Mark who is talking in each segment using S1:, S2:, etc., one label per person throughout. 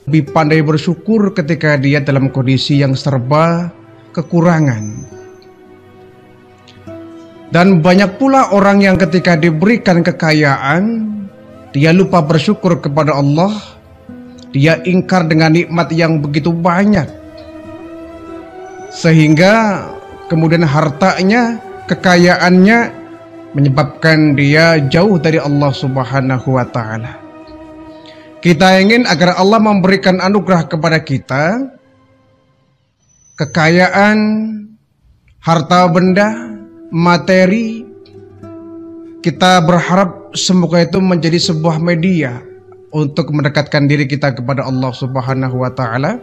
S1: lebih pandai bersyukur ketika dia dalam kondisi yang serba kekurangan. Dan banyak pula orang yang ketika diberikan kekayaan, dia lupa bersyukur kepada Allah. Dia ingkar dengan nikmat yang begitu banyak, sehingga kemudian hartanya, kekayaannya menyebabkan dia jauh dari Allah Subhanahu wa Ta'ala. Kita ingin agar Allah memberikan anugerah kepada kita, kekayaan, harta benda, materi. Kita berharap semoga itu menjadi sebuah media untuk mendekatkan diri kita kepada Allah Subhanahu wa Ta'ala.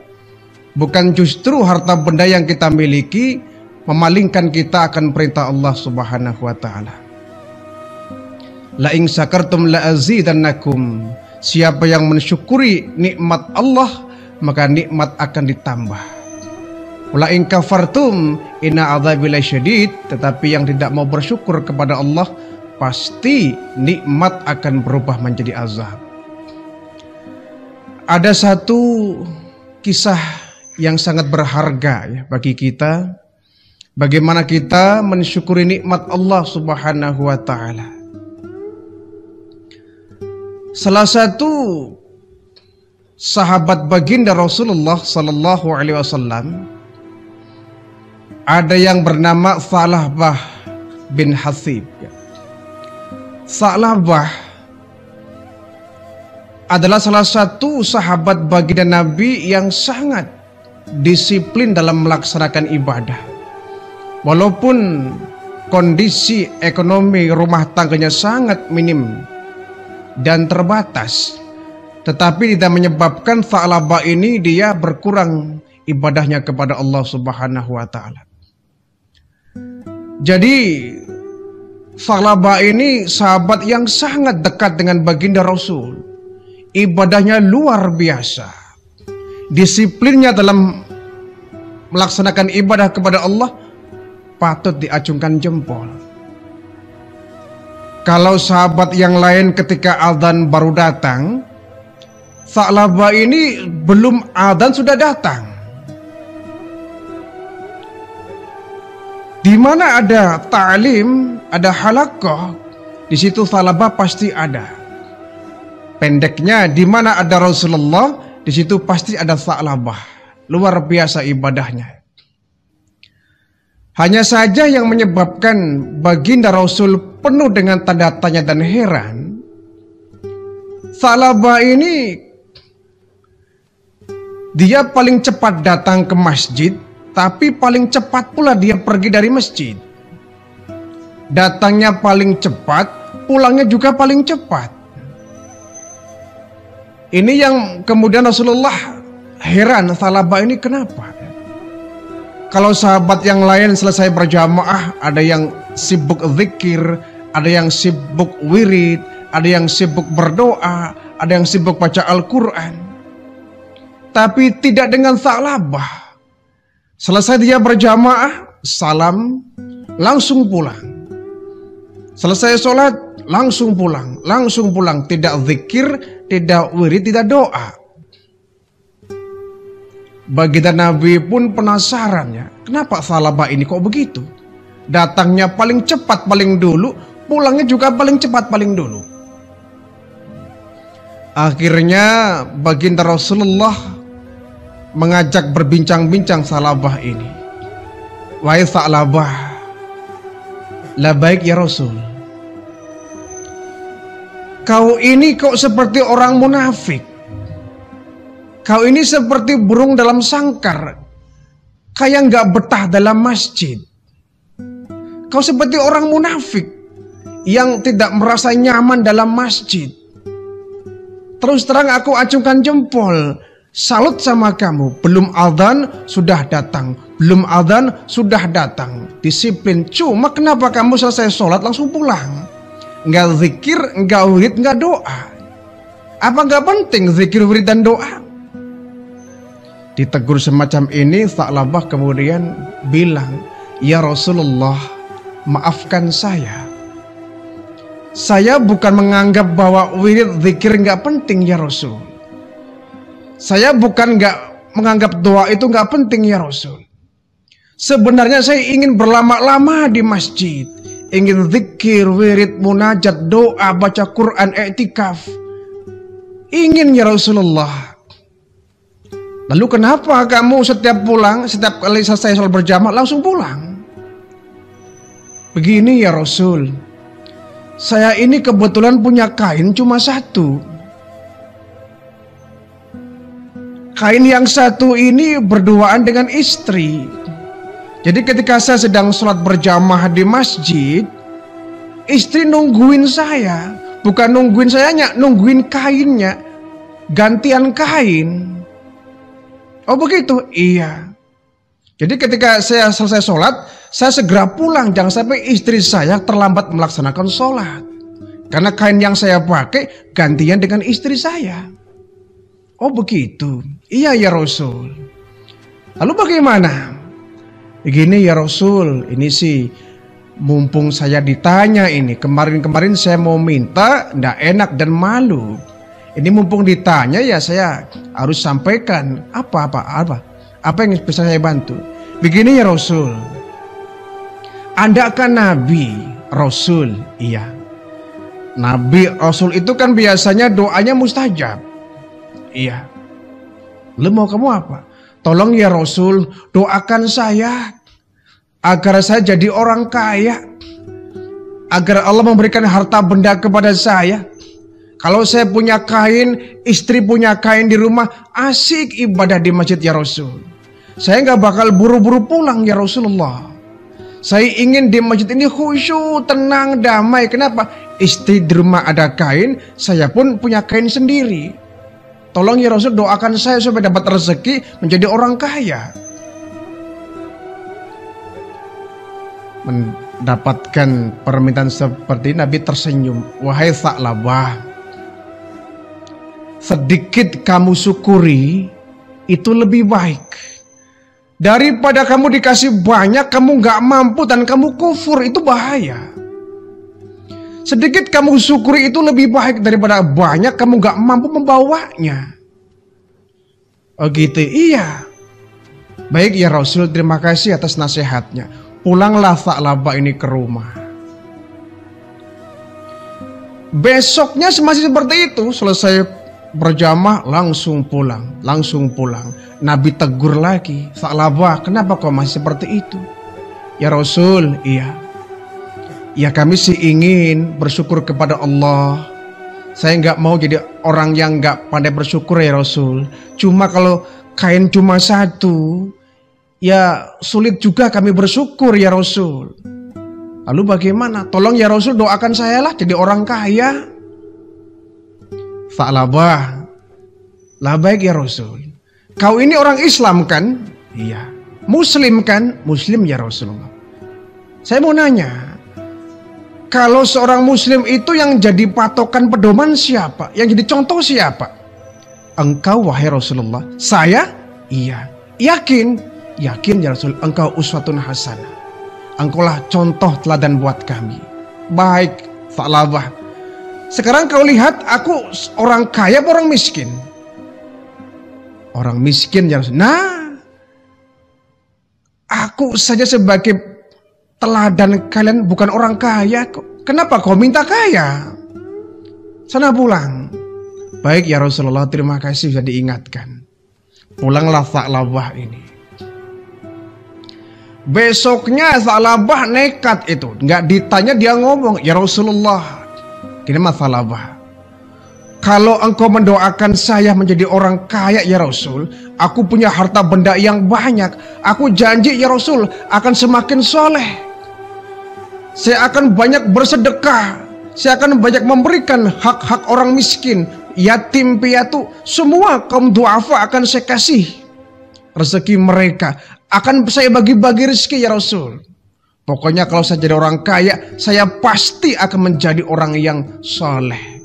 S1: Bukan justru harta benda yang kita miliki memalingkan kita akan perintah Allah Subhanahu wa Ta'ala. La in syakartum la azidannakum. Siapa yang mensyukuri nikmat Allah, maka nikmat akan ditambah. Wala in kafartum inna adzabi lasyadid. Tetapi yang tidak mau bersyukur kepada Allah, pasti nikmat akan berubah menjadi azab. Ada satu kisah yang sangat berharga ya bagi kita, bagaimana kita mensyukuri nikmat Allah Subhanahu wa Ta'ala. Salah satu sahabat baginda Rasulullah sallallahu alaihi wasallam, ada yang bernama Tha'labah bin Hatsib. Tha'labah adalah salah satu sahabat baginda Nabi yang sangat disiplin dalam melaksanakan ibadah. Walaupun kondisi ekonomi rumah tangganya sangat minim dan terbatas, tetapi tidak menyebabkan Tha'labah ini dia berkurang ibadahnya kepada Allah Subhanahu wa Ta'ala. Jadi Tha'labah ini sahabat yang sangat dekat dengan baginda Rasul. Ibadahnya luar biasa, disiplinnya dalam melaksanakan ibadah kepada Allah patut diacungkan jempol. Kalau sahabat yang lain ketika adzan baru datang, Tha'labah ini belum adzan sudah datang. Di mana ada ta'lim, ada halaqah, di situ Tha'labah pasti ada. Pendeknya, di mana ada Rasulullah, di situ pasti ada Tha'labah. Luar biasa ibadahnya. Hanya saja yang menyebabkan baginda Rasul penuh dengan tanda tanya dan heran, Tha'labah ini dia paling cepat datang ke masjid, tapi paling cepat pula dia pergi dari masjid. Datangnya paling cepat, pulangnya juga paling cepat. Ini yang kemudian Rasulullah heran, Tha'labah ini kenapa? Kalau sahabat yang lain selesai berjamaah, ada yang sibuk zikir, ada yang sibuk wirid, ada yang sibuk berdoa, ada yang sibuk baca Al-Quran. Tapi tidak dengan Tha'labah. Selesai dia berjamaah, salam, langsung pulang. Selesai sholat, langsung pulang, langsung pulang. Tidak zikir, tidak wirid, tidak doa. Baginda Nabi pun penasaran ya, kenapa Tha'labah ini kok begitu? Datangnya paling cepat paling dulu, pulangnya juga paling cepat paling dulu. Akhirnya baginda Rasulullah mengajak berbincang-bincang Tha'labah ini. Wahai Tha'labah, labaik ya Rasul. Kau ini kok seperti orang munafik. Kau ini seperti burung dalam sangkar, kayak nggak betah dalam masjid. Kau seperti orang munafik yang tidak merasa nyaman dalam masjid. Terus terang aku acungkan jempol, salut sama kamu. Belum adzan sudah datang, belum adzan sudah datang. Disiplin. Cuma kenapa kamu selesai sholat langsung pulang? Nggak zikir, nggak wirid, nggak doa. Apa nggak penting zikir, wirid, dan doa? Ditegur semacam ini, Tha'labah kemudian bilang, ya Rasulullah, maafkan saya. Saya bukan menganggap bahwa wirid zikir nggak penting ya Rasul. Saya bukan nggak menganggap doa itu nggak penting ya Rasul. Sebenarnya saya ingin berlama-lama di masjid, ingin zikir, wirid, munajat, doa, baca Quran, i'tikaf. Ingin ya Rasulullah. Lalu kenapa kamu setiap pulang, setiap kali selesai sholat berjamaah langsung pulang? Begini ya Rasul, saya ini kebetulan punya kain cuma satu. Kain yang satu ini berduaan dengan istri. Jadi ketika saya sedang sholat berjamaah di masjid, istri nungguin saya. Bukan nungguin sayanya, nungguin kainnya. Gantian kain. Oh begitu? Iya. Jadi ketika saya selesai sholat, saya segera pulang. Jangan sampai istri saya terlambat melaksanakan sholat. Karena kain yang saya pakai gantian dengan istri saya. Oh begitu? Iya ya Rasul. Lalu bagaimana? Begini ya Rasul, ini sih mumpung saya ditanya ini. Kemarin-kemarin saya mau minta, ndak enak dan malu. Ini mumpung ditanya ya saya harus sampaikan apa yang bisa saya bantu. Begini ya Rasul, Anda kan Nabi Rasul, iya. Nabi Rasul itu kan biasanya doanya mustajab. Iya. Lu mau kamu apa? Tolong ya Rasul, doakan saya agar saya jadi orang kaya, agar Allah memberikan harta benda kepada saya. Kalau saya punya kain, istri punya kain di rumah, asik ibadah di masjid ya Rasul. Saya nggak bakal buru-buru pulang ya Rasulullah. Saya ingin di masjid ini khusyuk, tenang, damai. Kenapa? Istri di rumah ada kain, saya pun punya kain sendiri. Tolong ya Rasul, doakan saya supaya dapat rezeki menjadi orang kaya. Mendapatkan permintaan seperti ini, Nabi tersenyum. Wahai Tha'labah, sedikit kamu syukuri itu lebih baik daripada kamu dikasih banyak, kamu gak mampu dan kamu kufur. Itu bahaya. Sedikit kamu syukuri itu lebih baik daripada banyak kamu gak mampu membawanya. Oh gitu, iya. Baik ya Rasul, terima kasih atas nasihatnya. Pulanglah Tha'labah ini ke rumah. Besoknya masih seperti itu. Selesai berjamaah langsung pulang. Nabi tegur lagi, Tha'labah, kenapa kau masih seperti itu? Ya Rasul, iya. Ya kami sih ingin bersyukur kepada Allah. Saya nggak mau jadi orang yang nggak pandai bersyukur ya Rasul. Cuma kalau kain cuma satu, ya sulit juga kami bersyukur ya Rasul. Lalu bagaimana? Tolong ya Rasul, doakan saya lah jadi orang kaya. Tha'labah, lah baik ya Rasul. Kau ini orang Islam kan? Iya. Muslim kan? Muslim ya Rasulullah. Saya mau nanya, kalau seorang muslim itu yang jadi patokan pedoman siapa? Yang jadi contoh siapa? Engkau wahai Rasulullah. Saya? Iya. Yakin? Yakin ya Rasul. Engkau uswatun hasanah. Engkaulah contoh teladan buat kami. Baik Tha'labah. Sekarang kau lihat aku orang kaya atau orang miskin? Orang miskin ya Rasul. Nah, aku saja sebagai teladan kalian bukan orang kaya kok. Kenapa kau minta kaya? Sana pulang. Baik ya Rasulullah, terima kasih sudah diingatkan. Pulanglah Tha'labah ini. Besoknya Tha'labah nekat itu. Nggak ditanya dia ngomong, ya Rasulullah, gini mah Tha'labah, kalau engkau mendoakan saya menjadi orang kaya ya Rasul, aku punya harta benda yang banyak. Aku janji ya Rasul akan semakin soleh. Saya akan banyak bersedekah. Saya akan banyak memberikan hak-hak orang miskin, yatim piatu, semua kaum duafa akan saya kasih rezeki mereka. Akan saya bagi-bagi rezeki ya Rasul. Pokoknya kalau saya jadi orang kaya, saya pasti akan menjadi orang yang soleh.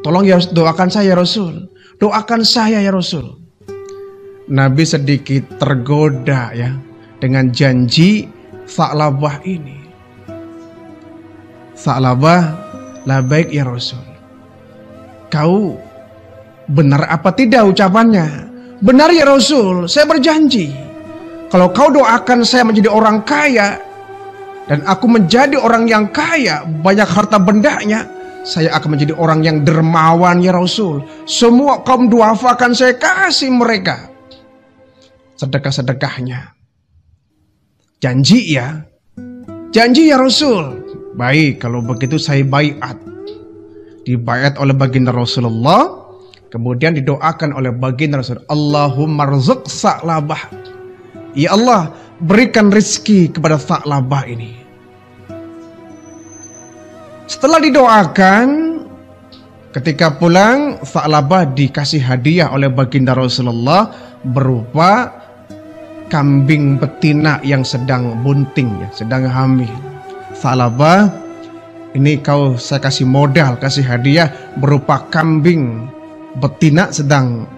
S1: Tolong ya doakan saya ya Rasul. Doakan saya ya Rasul. Nabi sedikit tergoda ya dengan janji Tha'labah ini. Tha'labah, la baik ya Rasul. Kau Benar apa tidak ucapannya? Benar ya Rasul, saya berjanji. Kalau kau doakan saya menjadi orang kaya, dan aku menjadi orang yang kaya, banyak harta bendanya, saya akan menjadi orang yang dermawan ya Rasul. Semua kaum duafa akan saya kasih mereka sedekah-sedekahnya. Janji ya? Janji ya Rasul. Baik, kalau begitu saya baiat. Dibaiat oleh baginda Rasulullah, kemudian didoakan oleh baginda Rasul, Allahumma rzuq Sa'labah. Ya Allah, berikan rezeki kepada Sa'labah ini. Setelah didoakan, ketika pulang, Sa'labah dikasih hadiah oleh baginda Rasulullah berupa kambing betina yang sedang bunting, ya, sedang hamil. Sa'labah, ini saya kasih modal, kasih hadiah berupa kambing betina sedang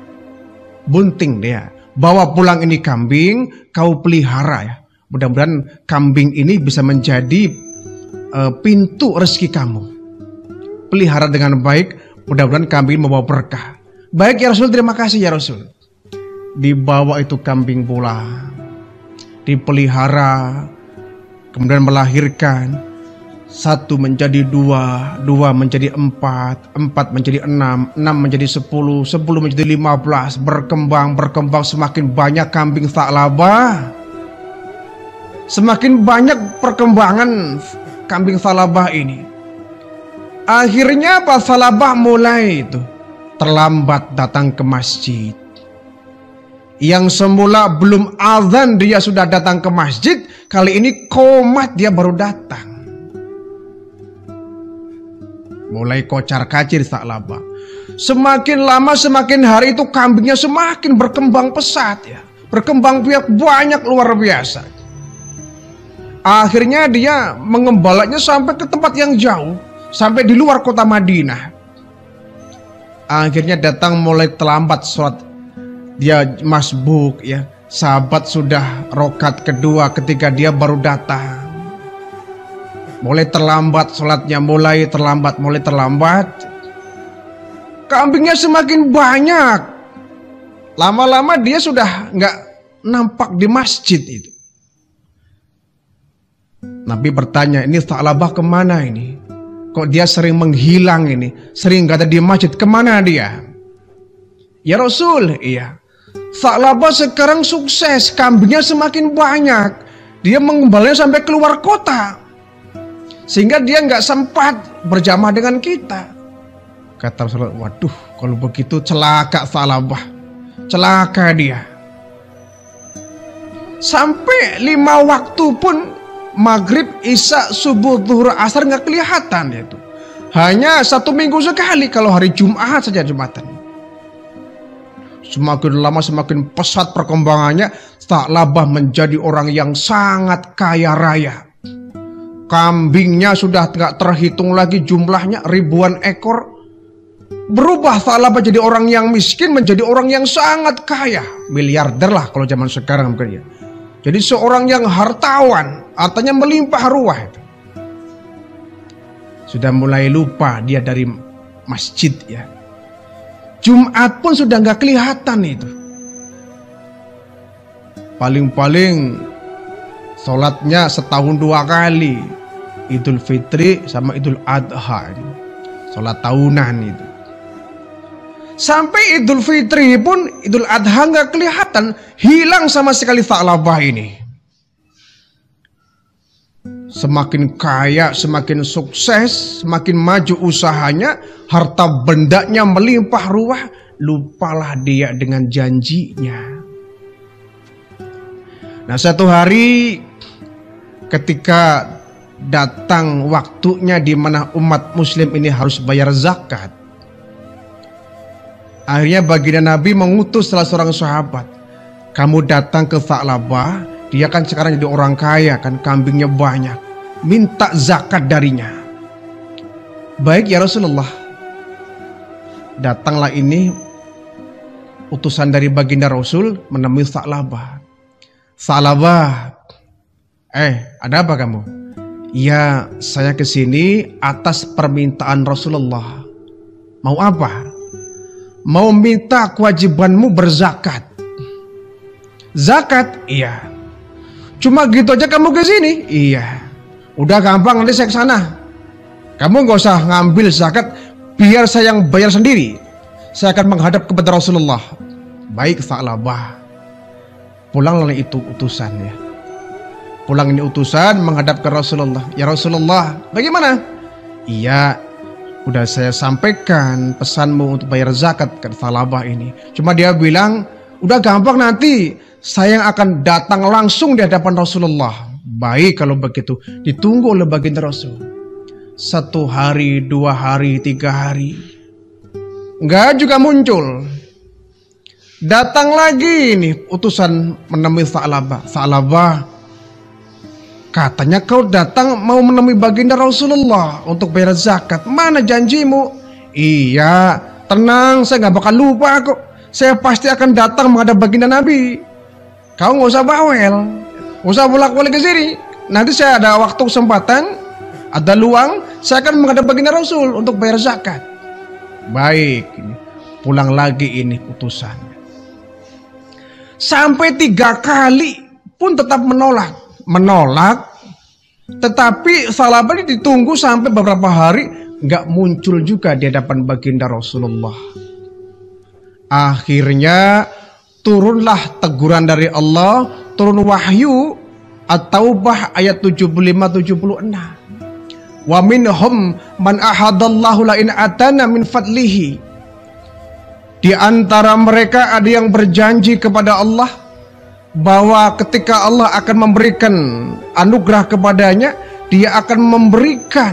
S1: bunting dia. Bawa pulang ini kambing, kau pelihara ya. Mudah-mudahan kambing ini bisa menjadi pintu rezeki kamu. Pelihara dengan baik, mudah-mudahan kambing membawa berkah. Baik ya Rasul, terima kasih ya Rasul. Dibawa itu kambing pula, dipelihara, kemudian melahirkan. 1 menjadi 2, 2 menjadi 4, 4 menjadi 6, 6 menjadi 10, 10 menjadi 15, berkembang, semakin banyak kambing Sa'labah. Semakin banyak perkembangan kambing Sa'labah ini. Akhirnya Pak Sa'labah mulai itu terlambat datang ke masjid. Yang semula belum azan dia sudah datang ke masjid, kali ini qomat dia baru datang. Mulai kocar-kacir Sa'labah. Semakin lama semakin hari itu kambingnya semakin berkembang pesat ya. Berkembang biak banyak luar biasa. Akhirnya dia mengembalanya sampai ke tempat yang jauh, sampai di luar kota Madinah. Akhirnya datang mulai terlambat sholat. Dia masbuk ya. Sahabat sudah rokat kedua ketika dia baru datang. Mulai terlambat sholatnya, mulai terlambat. Kambingnya semakin banyak. Lama-lama dia sudah nggak nampak di masjid itu. Nabi bertanya, ini Sa'labah kemana ini? Kok dia sering menghilang ini? Sering gak ada di masjid, kemana dia? Ya Rasul, iya. Sa'labah sekarang sukses, kambingnya semakin banyak. Dia mengembalanya sampai keluar kota. Sehingga dia nggak sempat berjamaah dengan kita. Kata Rasulullah, waduh, kalau begitu celaka Sa'labah, celaka dia. Sampai 5 waktu pun, maghrib, isya, subuh, zuhur, asar nggak kelihatan itu. Hanya 1 minggu sekali kalau hari Jumat saja, Jumatan. Semakin lama semakin pesat perkembangannya. Sa'labah menjadi orang yang sangat kaya raya. Kambingnya sudah tidak terhitung lagi jumlahnya, ribuan ekor. Berubah Sa'labah jadi orang yang miskin menjadi orang yang sangat kaya. Miliarder lah kalau zaman sekarang mungkin ya. Jadi seorang yang hartawan, artinya melimpah ruah itu. Sudah mulai lupa dia dari masjid ya. Jumat pun sudah nggak kelihatan itu. Paling-paling sholatnya setahun 2 kali. Idul Fitri sama Idul Adha. Sholat tahunan itu. Sampai Idul Fitri pun, Idul Adha nggak kelihatan. Hilang sama sekali Sa'labah ini. Semakin kaya, semakin sukses, semakin maju usahanya, harta bendanya melimpah ruah, lupalah dia dengan janjinya. Nah, satu hari ketika datang waktunya di mana umat muslim ini harus bayar zakat, akhirnya baginda Nabi mengutus salah seorang sahabat, kamu datang ke Sa'labah, dia kan sekarang jadi orang kaya kan, kambingnya banyak, minta zakat darinya. Baik ya Rasulullah. Datanglah ini utusan dari baginda Rasul menemui Sa'labah. Sa'labah, ada apa kamu? Ya, saya kesini atas permintaan Rasulullah. Mau apa? mau minta kewajibanmu berzakat. Zakat? Iya. Cuma gitu aja kamu ke sini? Iya. Udah gampang, nanti saya ke sana. Kamu nggak usah ngambil zakat, biar saya yang bayar sendiri. Saya akan menghadap kepada Rasulullah. Baik, Tha'labah. Pulanglah itu utusan ya. Pulang ini utusan menghadap ke Rasulullah. Ya Rasulullah, bagaimana? Iya, udah saya sampaikan pesanmu untuk bayar zakat ke Tha'labah ini. Cuma dia bilang, udah gampang, nanti saya yang akan datang langsung di hadapan Rasulullah. Baik kalau begitu, ditunggu oleh baginda Rasul. 1 hari, 2 hari, 3 hari, enggak juga muncul. Datang lagi nih utusan menemui Tha'labah. Tha'labah, katanya kau datang mau menemui baginda Rasulullah untuk bayar zakat. Mana janjimu? Iya, tenang, saya nggak bakal lupa kok. Saya pasti akan datang menghadap baginda Nabi. Kau nggak usah bawel, nggak usah bolak-balik ke sini. Nanti saya ada waktu kesempatan, ada luang, saya akan menghadap baginda Rasul untuk bayar zakat. Baik, pulang lagi ini utusannya. Sampai 3 kali pun tetap menolak. Tetapi Tha'labah ini ditunggu sampai beberapa hari, nggak muncul juga di hadapan baginda Rasulullah. Akhirnya turunlah teguran dari Allah, turun wahyu At-Taubah ayat 75-76. Wa minhum man ahadallahu la in atana min fadlihi. Di antara mereka ada yang berjanji kepada Allah bahwa ketika Allah akan memberikan anugerah kepadanya, dia akan memberikan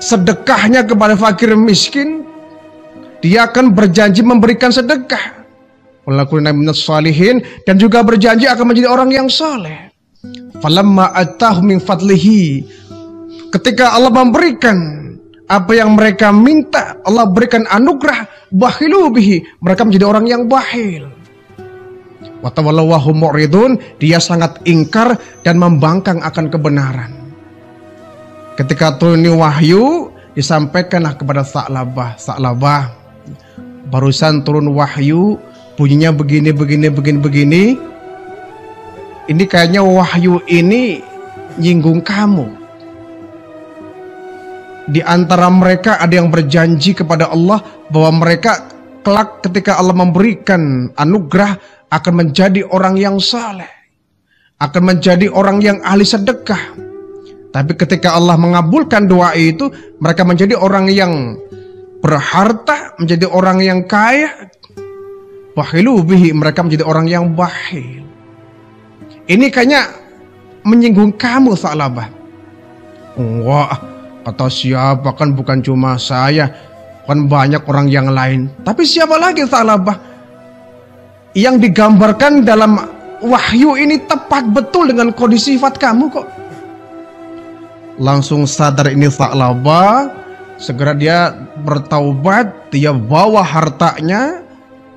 S1: sedekahnya kepada fakir miskin. Dia akan berjanji memberikan sedekah. Walakunna minas shalihin, dan juga berjanji akan menjadi orang yang saleh. Falamma atahum min fadlihi, ketika Allah memberikan apa yang mereka minta, Allah berikan anugerah, bakhilu bihi, mereka menjadi orang yang bakhil. Wa tawallaw wa hum mu'ridun, dia sangat ingkar dan membangkang akan kebenaran. Ketika turun wahyu, disampaikanlah kepada Tha'labah. Tha'labah, barusan turun wahyu, bunyinya begini. Ini kayaknya wahyu ini nyinggung kamu. Di antara mereka ada yang berjanji kepada Allah bahwa mereka kelak ketika Allah memberikan anugerah akan menjadi orang yang saleh, akan menjadi orang yang ahli sedekah. Tapi ketika Allah mengabulkan doa itu, mereka menjadi orang yang berharta, menjadi orang yang kaya. Bakhilu bihi, mereka menjadi orang yang bakhil. Ini kayaknya menyinggung kamu, Tha'labah. Wah, kata siapa, kan bukan cuma saya, kan banyak orang yang lain. Tapi siapa lagi, Tha'labah? Yang digambarkan dalam wahyu ini tepat betul dengan kondisi sifat kamu kok. Langsung sadar ini Tha'labah, segera dia bertaubat, dia bawa hartanya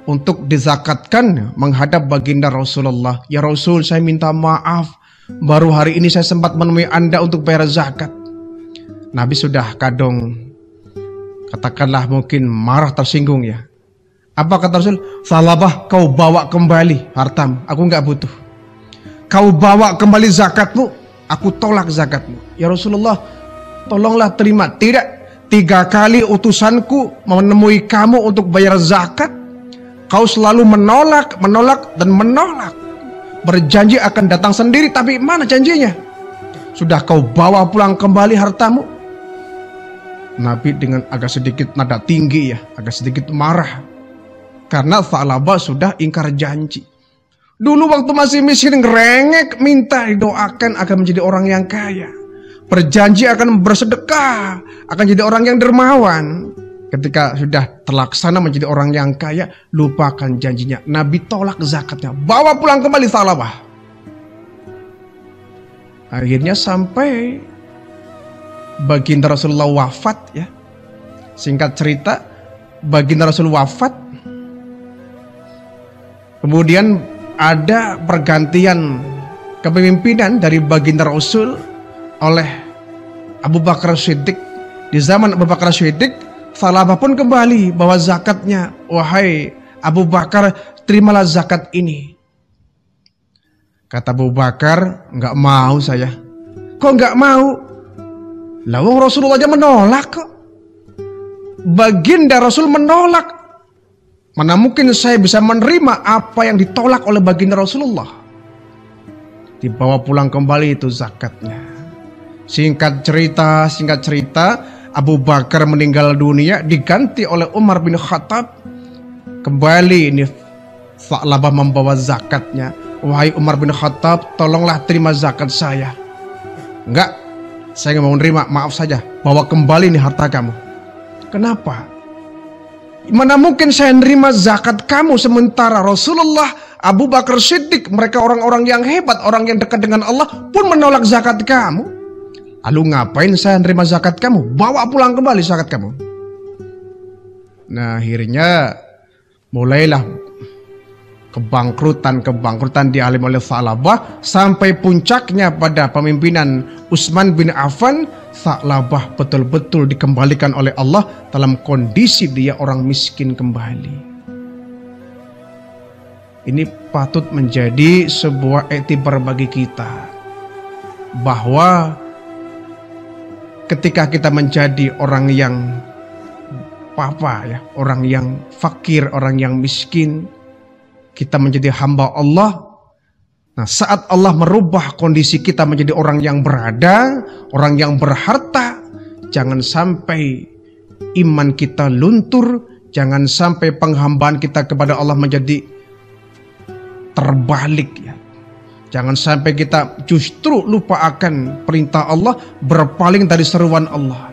S1: untuk dizakatkan menghadap baginda Rasulullah. Ya Rasul, saya minta maaf, baru hari ini saya sempat menemui Anda untuk bayar zakat. Nabi sudah kadung, katakanlah mungkin marah, tersinggung ya. Apa kata Rasul? Tha'labah, kau bawa kembali hartamu, aku nggak butuh. Kau bawa kembali zakatmu, aku tolak zakatmu. Ya Rasulullah, tolonglah terima. Tidak, 3 kali utusanku menemui kamu untuk bayar zakat, kau selalu menolak, dan menolak. Berjanji akan datang sendiri, tapi mana janjinya? Sudah kau bawa pulang kembali hartamu. Nabi dengan agak sedikit nada tinggi ya, agak sedikit marah. Karena Tha'labah sudah ingkar janji. Dulu waktu masih miskin, ngerengek, minta didoakan akan menjadi orang yang kaya. Berjanji akan bersedekah, akan jadi orang yang dermawan. Ketika sudah terlaksana menjadi orang yang kaya, lupakan janjinya. Nabi tolak zakatnya, bawa pulang kembali Tha'labah. Akhirnya sampai baginda Rasulullah wafat ya. Singkat cerita, baginda Rasul wafat. Kemudian ada pergantian kepemimpinan dari baginda Rasul oleh Abu Bakar Siddiq. Di zaman Abu Bakar Siddiq, Tha'labah pun kembali bawa zakatnya. Wahai Abu Bakar, terimalah zakat ini. Kata Abu Bakar, nggak mau saya. Kok nggak mau? Lawang Rasulullah aja menolak kok. Baginda Rasul menolak. Mana mungkin saya bisa menerima apa yang ditolak oleh baginda Rasulullah. Dibawa pulang kembali itu zakatnya. Singkat cerita, Abu Bakar meninggal dunia, diganti oleh Umar bin Khattab. Kembali ini Tha'labah membawa zakatnya. Wahai Umar bin Khattab, tolonglah terima zakat saya. Enggak, saya nggak mau nerima, maaf saja. Bawa kembali nih harta kamu. Kenapa? Mana mungkin saya nerima zakat kamu sementara Rasulullah, Abu Bakar Siddiq, mereka orang-orang yang hebat, orang yang dekat dengan Allah pun menolak zakat kamu. Lalu ngapain saya nerima zakat kamu? Bawa pulang kembali zakat kamu. Nah, akhirnya mulailah kebangkrutan dialami oleh Tha'labah sampai puncaknya pada pemimpinan Utsman bin Affan. Tha'labah betul-betul dikembalikan oleh Allah dalam kondisi dia orang miskin kembali. Ini patut menjadi sebuah iktibar bagi kita, bahwa ketika kita menjadi orang yang orang yang fakir, orang yang miskin, kita menjadi hamba Allah. Nah, saat Allah merubah kondisi kita menjadi orang yang berada, orang yang berharta, jangan sampai iman kita luntur, jangan sampai penghambaan kita kepada Allah menjadi terbalik ya. Jangan sampai kita justru lupa akan perintah Allah, berpaling dari seruan Allah.